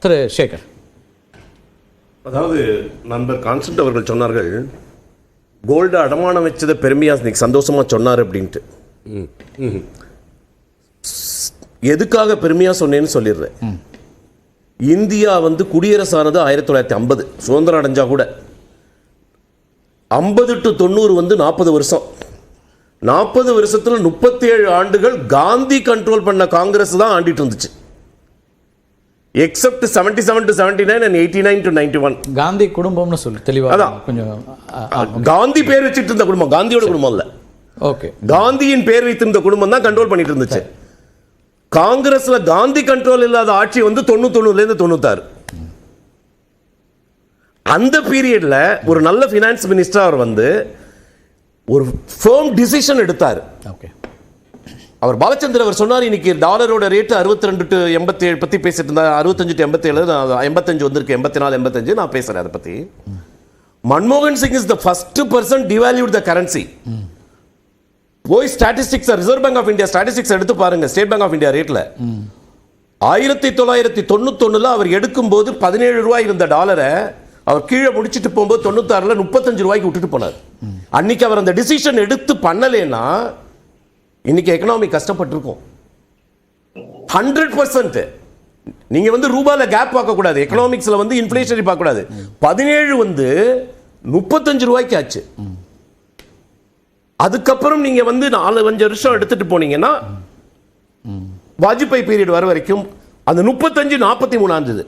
திரு சேகர். அதாவது நண்பர் கான்ஸ்டன்ட் அவர்கள் சொன்னார்கள், கோல்டு அடமானம் வச்சதை பெருமையா இன்னைக்கு சந்தோஷமா சொன்னார் அப்படின்ட்டு. எதுக்காக பெருமையா சொன்னேன்னு சொல்லிடுறேன். இந்தியா குடியரசானது 1950 சுதந்திரம் அடைஞ்சா கூட 50 to 90 40 வருஷம். 40 வருஷத்துல 37 ஆண்டுகள் காந்தி கண்ட்ரோல் பண்ண காங்கிரஸ் தான் ஆண்டிட்டு இருந்துச்சு. Accept 77 to 79 and 89 to 91. Gandhi குடும்பம்னு சொல்லு தெளிவா கொஞ்சம். காந்தி பேர் வச்சிட்டு இருந்த குடும்பம், காந்தியோட குடும்பம் இல்ல. ஓகே, காந்தியின் பேர் வைத்திருந்த குடும்பம் தான் கண்ட்ரோல் பண்ணிட்டு இருந்துச்சு. காங்கிரஸ்ல காந்தி கண்ட்ரோல் இல்லாத ஆட்சி 91 இருந்து 96. அந்த பீரியட்ல ஒரு நல்ல பினான்ஸ் மினிஸ்டர் அவர் ஒரு ஃபர்ம் டிசிஷன் எடுத்தார். அவர் பாலச்சந்திர அவர் சொன்னார், இன்னைக்கு டாலரோட ரேட் 62 to 87 பத்தி பேசிட்டு இருந்தா, 65 to 87, 85 வந்திருக்கு, 84 85 நான் பேசுறேன் அதை பத்தி. மன்மோகன் Singh is the first person devalued the currency. போய் statistics, Reserve Bank of India statistics எடுத்து பாருங்க. ஸ்டேட் பேங்க் ஆஃப் இந்தியா ரேட்ல 1991 அவர் எடுக்கும் போது 17 ரூபாய் இருந்த டாலரை அவர் கீழே முடிச்சிட்டு போகும்போது 96 35 ரூபாய்க்கு விட்டுட்டு போனார். அன்னைக்கு அவர் அந்த டிசிஷன் எடுத்து பண்ணலேன்னா இன்னைக்கு எக்கனாமி கஷ்டப்பட்டிருக்கும். 100% நீங்க ரூபாயில கேப் பார்க்க கூடாது, எக்கனாமிக்ஸ்ல இன்ஃப்ளேஷன் பார்க்க கூடாது. 17 35 ரூபாய்க்கு ஆச்சு. அதுக்கப்புறம் நீங்க 4-5 வருஷம் எடுத்துட்டு போனீங்கன்னா வாஜ்பாய் பீரியட் வர வரைக்கும் அந்த 35 43 இருந்தது.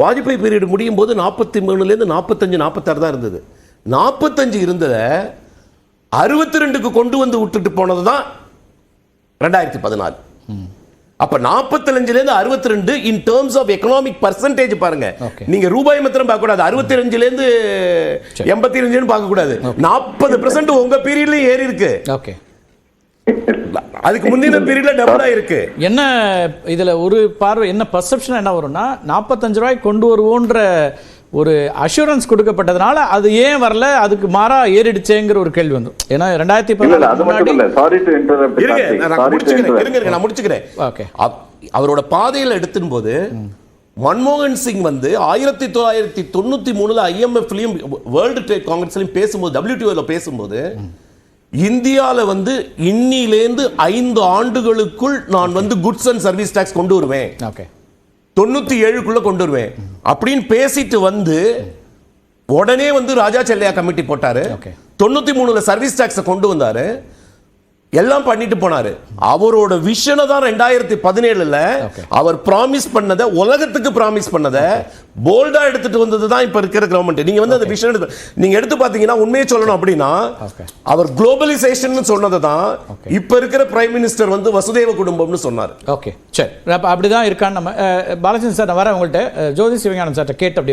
வாஜ்பாய் பீரியட் முடியும் போது 43 இருந்து 45 46 தான் இருந்தது. 45 இருந்தத 62க்கு கொண்டு விட்டுட்டு போனது தான் 2014. அப்ப 45 இருந்து 62 in terms of economic percentage பாருங்க. நீங்க ரூபாய் மாத்திரம் பார்க்க கூடாது, 65 இருந்து 85 பார்க்க கூடாது. 40% உங்க பீரியட்ல ஏறி இருக்கு. அதுக்கு முந்தின பீரியட்ல டபுள் ஆயிருக்கு. என்ன இதுல ஒரு பார்வை என்ன பர்செப்ஷன் என்ன வரும்னா, 45 ரூபாய் கொண்டு வருவோன்ற ஒரு அஷூரன்ஸ் கொடுக்கப்பட்டதுனால அது ஏன் வரல, அதுக்கு மாறா ஏறிடுச்சேங்கிற ஒரு கேள்வி வந்து. ஏன்னா 2014 அவரோட பாதையில் எடுத்தும் போது மன்மோகன் சிங் 1993 IMFலயும் வேர்ல்டு ட்ரேட் காங்கிரஸ்லயும் பேசும்போது, WTOல பேசும்போது, இந்தியாவில் இன்னிலேந்து 5 ஆண்டுகளுக்குள் நான் குட்ஸ் அண்ட் சர்வீஸ் டாக்ஸ் கொண்டு வருவேன், 97க்குள்ள கொண்டு வருவேன் அப்படின்னு பேசிட்டு உடனே ராஜா செல்லையா கமிட்டி போட்டாரு. 93ல சர்வீஸ் டாக்ஸ் கொண்டு வந்தாரு, எல்லாம் பண்ணிட்டு போனாரு. அவரோட விஷனை தான் 2017ல அவர் பிராமிஸ் பண்ணதை, உலகத்துக்கு பிராமிஸ் பண்ணதை போல்டா எடுத்துட்டு வந்தது தான் இப்ப இருக்கிற கவர்மெண்ட். நீங்க அந்த விஷன் நீங்க எடுத்து பாத்தீங்கன்னா, உண்மையை சொல்லணும் அப்படின்னா, அவர் குளோபலைசேஷன் சொன்னதை தான் இப்ப இருக்கிற பிரைம் மினிஸ்டர் வசுதேவ குடும்பம்னு சொன்னார். ஓகே, சரி, அப்படிதான் இருக்கான்னு நம்ம பாலச்சந்திரன் சார் வர உங்கள்கிட்ட ஜோதி சிவஞானம் சார் கேட்டு அப்படி